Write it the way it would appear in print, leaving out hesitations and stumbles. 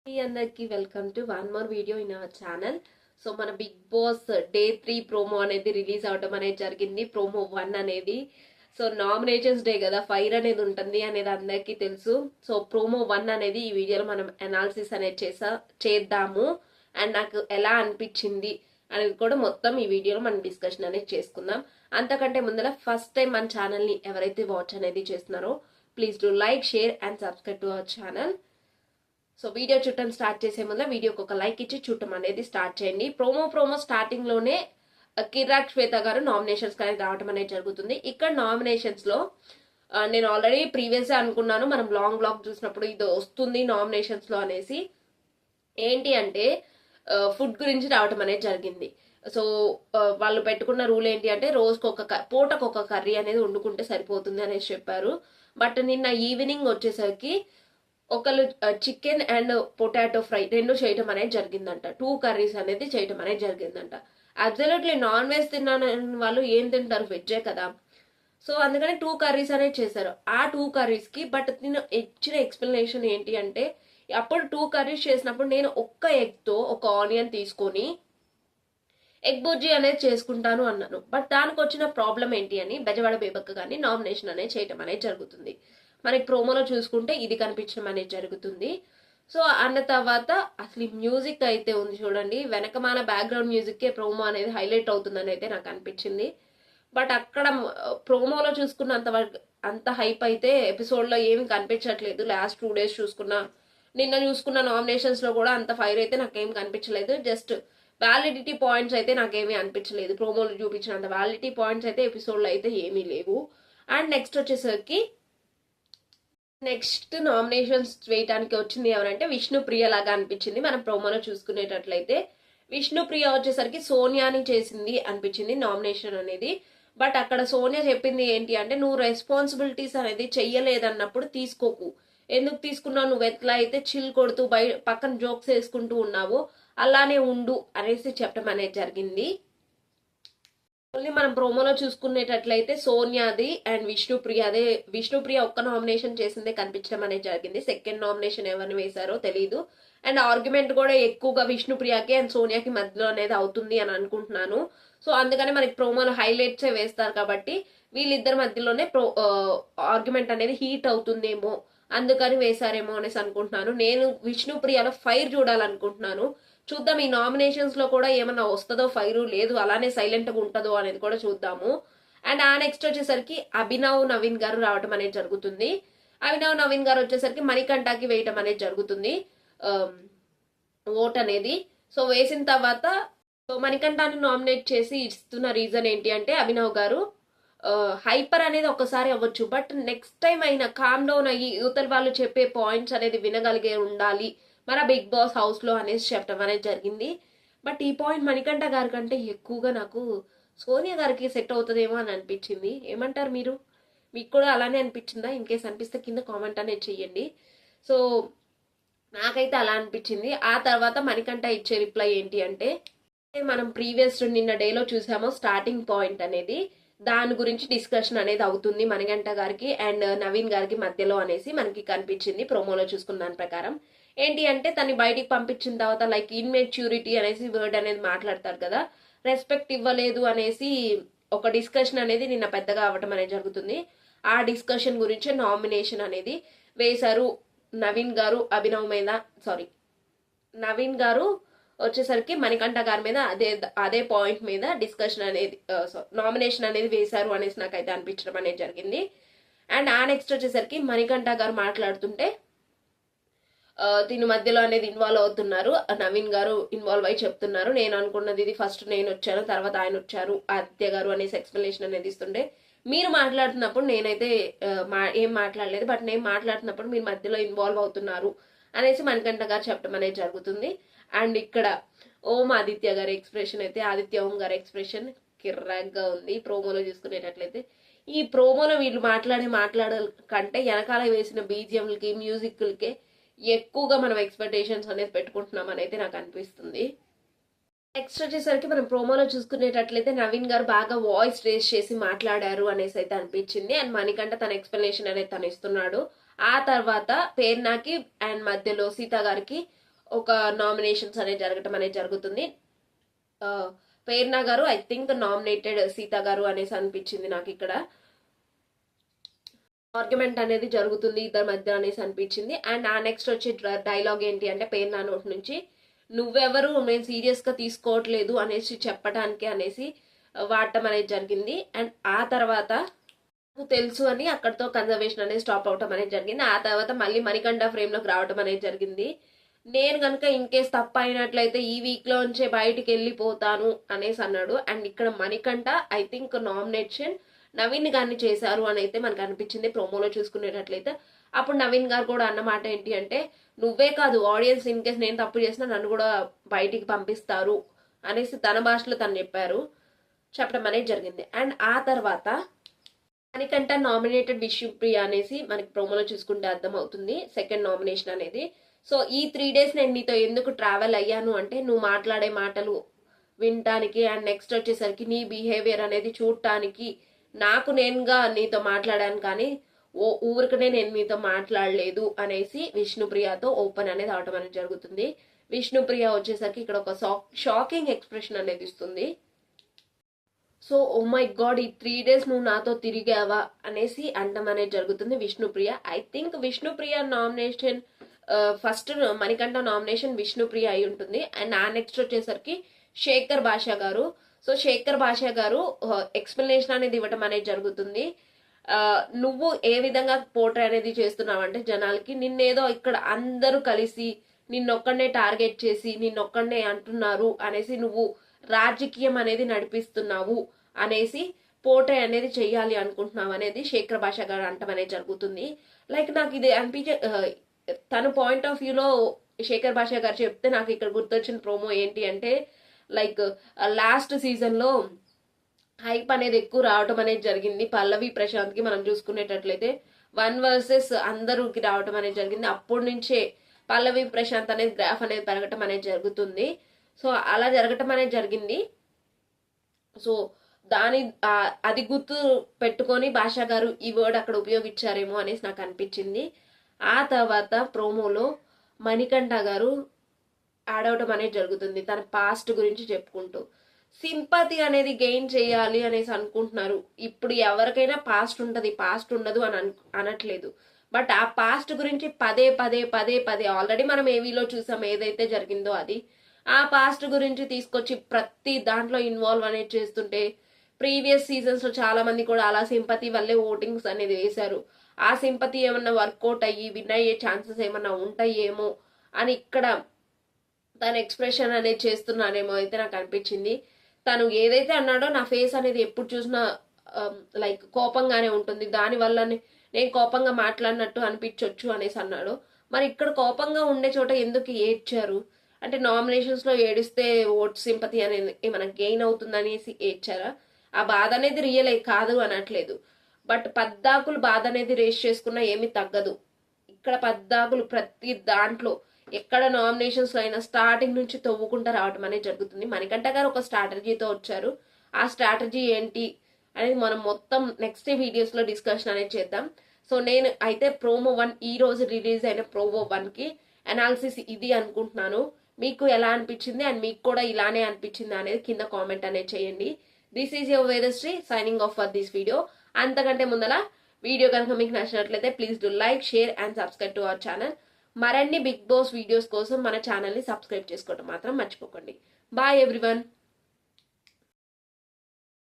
అందరికి welcome to one more video in our channel. So మన big boss day 3 promo అనేది release అవడం అనేది జరిగింది. ప్రోమో 1 అనేది సో నామినేషన్స్ డే కదా, ఫైర్ అనేది ఉంటుంది అనేది అందరికీ తెలుసు. సో ప్రోమో 1 అనేది ఈ వీడియోలో మనం అనాలిసిస్ అనేది చేద్దాము. అండ్ నాకు ఎలా అనిపించింది అనేది కూడా మొత్తం ఈ వీడియోలో మనం డిస్కషన్ అనేది చేసుకుందాం. అంతకంటే ముందర ఫస్ట్ టైం మన ఛానల్ని ఎవరైతే వాచ్ అనేది చేస్తున్నారో please do like, share and subscribe to our channel. So video చూడటం స్టార్ట్ చేసే ముందు వీడియోకి ఒక లైక్ ఇచ్చి చూడటం అనేది స్టార్ట్ చేయండి. ప్రోమో స్టార్టింగ్ లోనే కిరాక్ శ్వేత గారు నామినేషన్స్ కానీ రావడం అనేది జరుగుతుంది. ఇక్కడ నామినేషన్స్ లో నేను ఆల్రెడీ ప్రీవియస్ అనుకున్నాను, మనం లాంగ్ బ్లాగ్ చూసినప్పుడు ఇది వస్తుంది నామినేషన్స్ లో అనేసి. ఏంటి అంటే ఫుడ్ గురించి రావడం అనేది జరిగింది. సో వాళ్ళు పెట్టుకున్న రూల్ ఏంటి అంటే రోజుకి పూటకు ఒక కర్రీ అనేది వండుకుంటే సరిపోతుంది అనేసి చెప్పారు. బట్ నిన్న ఈవినింగ్ వచ్చేసరికి ఒకళ్ళు చికెన్ అండ్ పొటాటో ఫ్రై రెండు చేయటం అనేది జరిగిందంట. 2 కర్రీస్ అనేది చేయటం అనేది జరిగిందంట. అబ్సల్యూట్లీ నాన్ వెజ్ తిన్నాను వాళ్ళు ఏం తింటారు, వెజ్జే కదా. సో అందుకని 2 కర్రీస్ అనేది చేశారు. ఆ 2 కర్రీస్ కి బట్ నేను ఇచ్చిన ఎక్స్ప్లెనేషన్ ఏంటి అంటే, అప్పుడు 2 కర్రీస్ చేసినప్పుడు నేను ఒక్క ఎగ్ తో ఒక ఆనియన్ తీసుకొని ఎగ్ బుజ్జి అనేది చేసుకుంటాను అన్నాను. బట్ దానికి వచ్చిన ప్రాబ్లం ఏంటి అని బెజవాడ బేబక్క గారిని నామినేషన్ అనేది చేయటం అనేది జరుగుతుంది. మనకి ప్రోమోలో చూసుకుంటే ఇది కనిపించడం అనేది జరుగుతుంది. సో అన్న తర్వాత అసలు ఈ మ్యూజిక్ అయితే ఉంది చూడండి, వెనకమాల బ్యాక్గ్రౌండ్ మ్యూజిక్కే ప్రోమో అనేది హైలైట్ అవుతుందని అయితే నాకు అనిపించింది. బట్ అక్కడ ప్రోమోలో చూసుకున్నంత అంత హైప్ అయితే ఎపిసోడ్లో ఏమి కనిపించట్లేదు. లాస్ట్ 2 days చూసుకున్నా, నిన్న చూసుకున్న నామినేషన్స్ లో కూడా అంత ఫైర్ అయితే నాకేం కనిపించలేదు. జస్ట్ వ్యాలిడిటీ పాయింట్స్ అయితే నాకేమీ అనిపించలేదు. ప్రోమోలో చూపించినంత వ్యాలిడిటీ పాయింట్స్ అయితే ఎపిసోడ్లో అయితే ఏమీ లేవు. అండ్ నెక్స్ట్ వచ్చేసరికి నెక్స్ట్ నామినేషన్స్ వేయడానికి వచ్చింది ఎవరంటే విష్ణుప్రియ లాగా అనిపించింది. మనం ప్రోమోలో చూసుకునేటట్లయితే విష్ణుప్రియ వచ్చేసరికి సోనియాని చేసింది అనిపించింది నామినేషన్ అనేది. బట్ అక్కడ సోనియా చెప్పింది ఏంటి అంటే, నువ్వు రెస్పాన్సిబిలిటీస్ అనేది చెయ్యలేదన్నప్పుడు తీసుకోకు, ఎందుకు తీసుకున్నావు, నువ్వు ఎట్లా అయితే చిల్ కొడుతూ పక్కన జోక్స్ వేసుకుంటూ ఉన్నావో అలానే ఉండు అనేసి చెప్పడం అనేది జరిగింది. మనం ప్రోమోలో చూసుకునేటట్లయితే సోనియాది అండ్ విష్ణుప్రియ ఒక్క నామినేషన్ చేసిందే కనిపించడం అనేది జరిగింది. సెకండ్ నామినేషన్ ఎవరిని వేశారో తెలీదు. అండ్ ఆర్గ్యుమెంట్ కూడా ఎక్కువగా విష్ణుప్రియకి అండ్ సోనియాకి మధ్యలో అనేది అవుతుంది అని అనుకుంటున్నాను. సో అందుకని మనకి ప్రోమోలో హైలైట్సే వేస్తారు కాబట్టి వీళ్ళిద్దరి మధ్యలోనే ఆర్గ్యుమెంట్ అనేది హీట్ అవుతుందేమో, అందుకని వేశారేమో అనేసి అనుకుంటున్నాను. నేను విష్ణుప్రియలో ఫైర్ చూడాలనుకుంటున్నాను. చూద్దాం ఈ నామినేషన్స్ లో కూడా ఏమన్నా వస్తుందో, ఫైరు లేదు అలానే సైలెంట్ గా ఉంటుందో అనేది కూడా చూద్దాము. అండ్ ఆ నెక్స్ట్ వచ్చేసరికి అభినవ్ నవీన్ గారు రావడం అనేది జరుగుతుంది. అభినవ్ నవీన్ గారు వచ్చేసరికి మణికంఠకి వేయటం అనేది జరుగుతుంది ఓట్ అనేది. సో వేసిన తర్వాత మణికంఠని నామినేట్ చేసి ఇస్తున్న రీజన్ ఏంటి అంటే, అభినవ్ గారు హైపర్ అనేది ఒకసారి అవ్వచ్చు, బట్ నెక్స్ట్ టైం అయినా కామ్ డౌన్ అయ్యి యువతల వాళ్ళు చెప్పే పాయింట్స్ అనేది వినగలిగే ఉండాలి మన బిగ్ బాస్ హౌస్ లో అనేసి చెప్పడం అనేది జరిగింది. బట్ ఈ పాయింట్ మణికంఠ గారి కంటే ఎక్కువగా నాకు సోనియా గారికి సెట్ అవుతుందేమో అని అనిపించింది. ఏమంటారు మీరు? మీకు కూడా అలానే అనిపించిందా? ఇన్ కేస్ అనిపిస్తే కింద కామెంట్ అనేది చెయ్యండి. సో నాకైతే అలా అనిపించింది. ఆ తర్వాత మణికంఠ ఇచ్చే రిప్లై ఏంటి అంటే, మనం ప్రీవియస్ నిన్న డేలో చూసామో స్టార్టింగ్ పాయింట్ అనేది, దాని గురించి డిస్కషన్ అనేది అవుతుంది మణికంఠ గారికి అండ్ నవీన్ గారికి మధ్యలో అనేసి మనకి కనిపించింది ప్రోమోలో చూసుకున్న దాని ప్రకారం. ఏంటి అంటే తను బయటికి పంపించిన తర్వాత లైక్ ఇన్మెచ్యూరిటీ అనేసి వర్డ్ అనేది మాట్లాడతారు కదా, రెస్పెక్ట్ ఇవ్వలేదు అనేసి ఒక డిస్కషన్ అనేది నిన్న పెద్దగా అవ్వటం అనేది జరుగుతుంది. ఆ డిస్కషన్ గురించి నామినేషన్ అనేది వేశారు. నవీన్ గారు వచ్చేసరికి మణికంఠ గారి మీద అదే పాయింట్ మీద డిస్కషన్ అనేది నామినేషన్ అనేది వేశారు అనేసి నాకైతే అనిపించడం అనేది జరిగింది. అండ్ ఆ నెక్స్ట్ వచ్చేసరికి మణికంఠ గారు మాట్లాడుతుంటే దీని మధ్యలో అనేది ఇన్వాల్వ్ అవుతున్నారు. నవీన్ గారు ఇన్వాల్వ్ అయి చెప్తున్నారు, నేను అనుకున్నది ఇది, ఫస్ట్ నేను వచ్చాను తర్వాత ఆయన వచ్చారు ఆదిత్య గారు అనేసి ఎక్స్ప్లెనేషన్ అనేది ఇస్తుండే, మీరు మాట్లాడుతున్నప్పుడు నేనైతే ఏం మాట్లాడలేదు, బట్ నేను మాట్లాడుతున్నప్పుడు మీరు మధ్యలో ఇన్వాల్వ్ అవుతున్నారు అనేసి మణికంఠ గారు చెప్పడం అనేది జరుగుతుంది. అండ్ ఇక్కడ ఓం ఆదిత్య గారి ఎక్స్ప్రెషన్ అయితే, ఆదిత్య ఓం గారి ఎక్స్ప్రెషన్ కిర్రాగ్గా ఉంది ప్రోమోలో చూసుకునేటట్లయితే. ఈ ప్రోమోలో వీళ్ళు మాట్లాడే కంటే వెనకాల వేసిన బీజిఎంలకి మ్యూజిక్లకే ఎక్కువగా మనం ఎక్స్పెక్టేషన్స్ అనేది పెట్టుకుంటున్నాం అని అయితే నాకు అనిపిస్తుంది. నెక్స్ట్ వచ్చేసరికి మనం ప్రోమోలో చూసుకునేటట్లయితే నవీన్ గారు బాగా వాయిస్ రేస్ చేసి మాట్లాడారు అనేసి అయితే అనిపించింది. అండ్ మణికంఠ తన ఎక్స్ప్లెనేషన్ అనేది తను ఇస్తున్నాడు. ఆ తర్వాత పేర్నాకి అండ్ మధ్యలో సీత గారికి ఒక నామినేషన్స్ అనేది జరగటం అనేది జరుగుతుంది. ప్రేరణ గారు ఐ థింక్ నామినేటెడ్ సీత గారు అనేసి అనిపించింది నాకు ఇక్కడ. ఆర్గ్యుమెంట్ అనేది జరుగుతుంది ఇద్దరి మధ్య అనేసి అనిపించింది. అండ్ ఆ నెక్స్ట్ వచ్చే డైలాగ్ ఏంటి అంటే ప్రేరణ నోటి నుంచి నువ్వెవరు నేను సీరియస్ గా తీసుకోవట్లేదు అనేసి చెప్పడానికి అనేసి వాడటం అనేది జరిగింది. అండ్ ఆ తర్వాత నాకు తెలుసు అని అక్కడతో కన్జర్వేషన్ అనేది స్టాప్ అవటం అనేది జరిగింది. ఆ తర్వాత మళ్ళీ మణికంఠ ఫ్రేమ్ లోకి రావటం అనేది జరిగింది. నేను కనుక ఇన్ కేస్ తప్పు అయినట్లయితే ఈ వీక్ లో నుంచే బయటికి వెళ్ళిపోతాను అనేసి అన్నాడు. అండ్ ఇక్కడ Manikanta I think nomination Naveen గారిని చేశారు అని అయితే మనకు అనిపించింది ప్రోమోలో చూసుకునేటట్లయితే. అప్పుడు నవీన్ గారు కూడా అన్నమాట ఏంటి అంటే నువ్వే కాదు ఆడియన్స్ ఇన్ కేస్ నేను తప్పు చేసినా నన్ను కూడా బయటికి పంపిస్తారు అనేసి తన భాషలో తను చెప్పడం అనేది జరిగింది. అండ్ ఆ తర్వాత మణికంఠ నామినేటెడ్ విష్ణుప్రియ అనేసి మనకి ప్రోమోలో చూసుకుంటే అర్థం అవుతుంది సెకండ్ నామినేషన్ అనేది. సో ఈ 3 days నేను నీతో ఎందుకు ట్రావెల్ అయ్యాను అంటే నువ్వు మాట్లాడే మాటలు వినటానికి అండ్ నెక్స్ట్ వచ్చేసరికి నీ బిహేవియర్ అనేది చూడటానికి నాకు నేనుగా నీతో మాట్లాడాను కానీ ఊరికనే నేను నీతో మాట్లాడలేదు అనేసి విష్ణుప్రియతో ఓపెన్ అనేది అవటం అనేది జరుగుతుంది. విష్ణుప్రియ వచ్చేసరికి ఇక్కడ ఒక షాకింగ్ ఎక్స్ప్రెషన్ అనేది ఇస్తుంది. సో ఓ మై గాడ్ ఈ 3 days నువ్వు నాతో తిరిగావా అనేసి అంటం అనేది జరుగుతుంది Vishnupriya. I think Vishnupriya nomination first Manikanta nomination Vishnupriya అయి ఉంటుంది. అండ్ ఆ నెక్స్ట్ వచ్చేసరికి శేఖర్ భాషా గారు. సో శేఖర్ భాషా గారు ఎక్స్ప్లెనేషన్ అనేది ఇవ్వటం అనేది జరుగుతుంది. నువ్వు ఏ విధంగా పోర్ట్రే అనేది చేస్తున్నావు అంటే జనాలకి నిన్నేదో ఇక్కడ అందరూ కలిసి నిన్నొక్కడనే టార్గెట్ చేసి నిన్నొక్కడనే అంటున్నారు అనేసి నువ్వు రాజకీయం అనేది నడిపిస్తున్నావు అనేసి పోర్ట్రే అనేది చెయ్యాలి అనుకుంటున్నావు అనేది శేఖర్ భాషా గారు అంటం అనేది జరుగుతుంది. లైక్ నాకు ఇది అనిపించే తన పాయింట్ ఆఫ్ వ్యూలో శేఖర్ భాషా గారు చెప్తే నాకు ఇక్కడ గుర్తొచ్చిన ప్రోమో ఏంటి అంటే లైక్ లాస్ట్ సీజన్ లో హైప్ అనేది ఎక్కువ రావటం అనేది జరిగింది. పల్లవి ప్రశాంత్ కి మనం చూసుకునేటట్లయితే 1 versus అందరికి రావటం అనేది జరిగింది. అప్పటి నుంచే పల్లవి ప్రశాంత్ అనేది గ్రాఫ్ అనేది పెరగటం అనేది జరుగుతుంది. సో అలా జరగటం అనేది జరిగింది. సో అది గుర్తు పెట్టుకొని భాషా గారు ఈ వర్డ్ అక్కడ ఉపయోగించారేమో అనేసి నాకు అనిపించింది. ఆ తర్వాత ప్రోమోలో మణికంఠ గారు ఆడవటం అనేది జరుగుతుంది తన పాస్ట్ గురించి చెప్పుకుంటూ. సింపతి అనేది గెయిన్ చేయాలి అనేసి అనుకుంటున్నారు. ఇప్పుడు ఎవరికైనా పాస్ట్ ఉంటది పాస్ట్ ఉండదు అని అనట్లేదు. బట్ ఆ పాస్ట్ గురించి పదే పదే పదే పదే ఆల్రెడీ మనం ఏవీలో చూసాం ఏదైతే జరిగిందో అది ఆ పాస్ట్ గురించి తీసుకొచ్చి ప్రతి దాంట్లో ఇన్వాల్వ్ అనేది చేస్తుంటే ప్రీవియస్ సీజన్స్ లో చాలా మంది కూడా అలా సింపతి వల్లే ఓటింగ్స్ అనేది వేశారు. ఆ సింపతి ఏమన్నా వర్కౌట్ అయ్యి విన్ అయ్యే ఛాన్సెస్ ఏమన్నా ఉంటాయేమో అని ఇక్కడ తన ఎక్స్ప్రెషన్ అనేది చేస్తున్నానేమో అయితే నాకు అనిపించింది. తను ఏదైతే అన్నాడో నా ఫేస్ అనేది ఎప్పుడు చూసినా లైక్ కోపంగానే ఉంటుంది, దాని వల్ల నేను కోపంగా మాట్లాడినట్టు అనిపించవచ్చు అనేసి అన్నాడు. మరి ఇక్కడ కోపంగా ఉండే చోట ఎందుకు ఏడ్చారు అంటే నామినేషన్స్ లో ఏడిస్తే ఓట్ సింపతి అనేది ఏమైనా గెయిన్ అవుతుందనేసి ఏడ్చారా? ఆ బాధ అనేది రియల్ కాదు అనట్లేదు. బట్ పద్దాకులు బాధ అనేది రేస్ చేసుకున్నా ఏమీ తగ్గదు. ఇక్కడ పద్దాకులు ప్రతి దాంట్లో ఎక్కడ నామినేషన్స్ లో అయినా స్టార్టింగ్ నుంచి తవ్వుకుంటూ రావటం అనేది జరుగుతుంది. మణికంఠ గారు ఒక స్ట్రాటజీతో వచ్చారు. ఆ స్ట్రాటజీ ఏంటి అనేది మనం మొత్తం నెక్స్ట్ వీడియోస్ లో డిస్కషన్ అనేది చేద్దాం. సో నేను అయితే ప్రోమో 1 ఈ రోజు రిలీజ్ అయిన ప్రోమో 1 కి అనాలిసిస్ ఇది అనుకుంటున్నాను. మీకు ఎలా అనిపించింది అండ్ మీకు కూడా ఇలానే అనిపించింది అనేది కింద కామెంట్ అనేది చేయండి. This is your Vedashree signing off for this video. అంతకంటే ముందర వీడియో కనుక మీకు నచ్చినట్లయితే please do like share and subscribe to our channel. మరిన్ని బిగ్ బాస్ వీడియోస్ కోసం మన ఛానల్ని సబ్స్క్రైబ్ చేసుకోవడం మాత్రం మర్చిపోకండి. Bye everyone.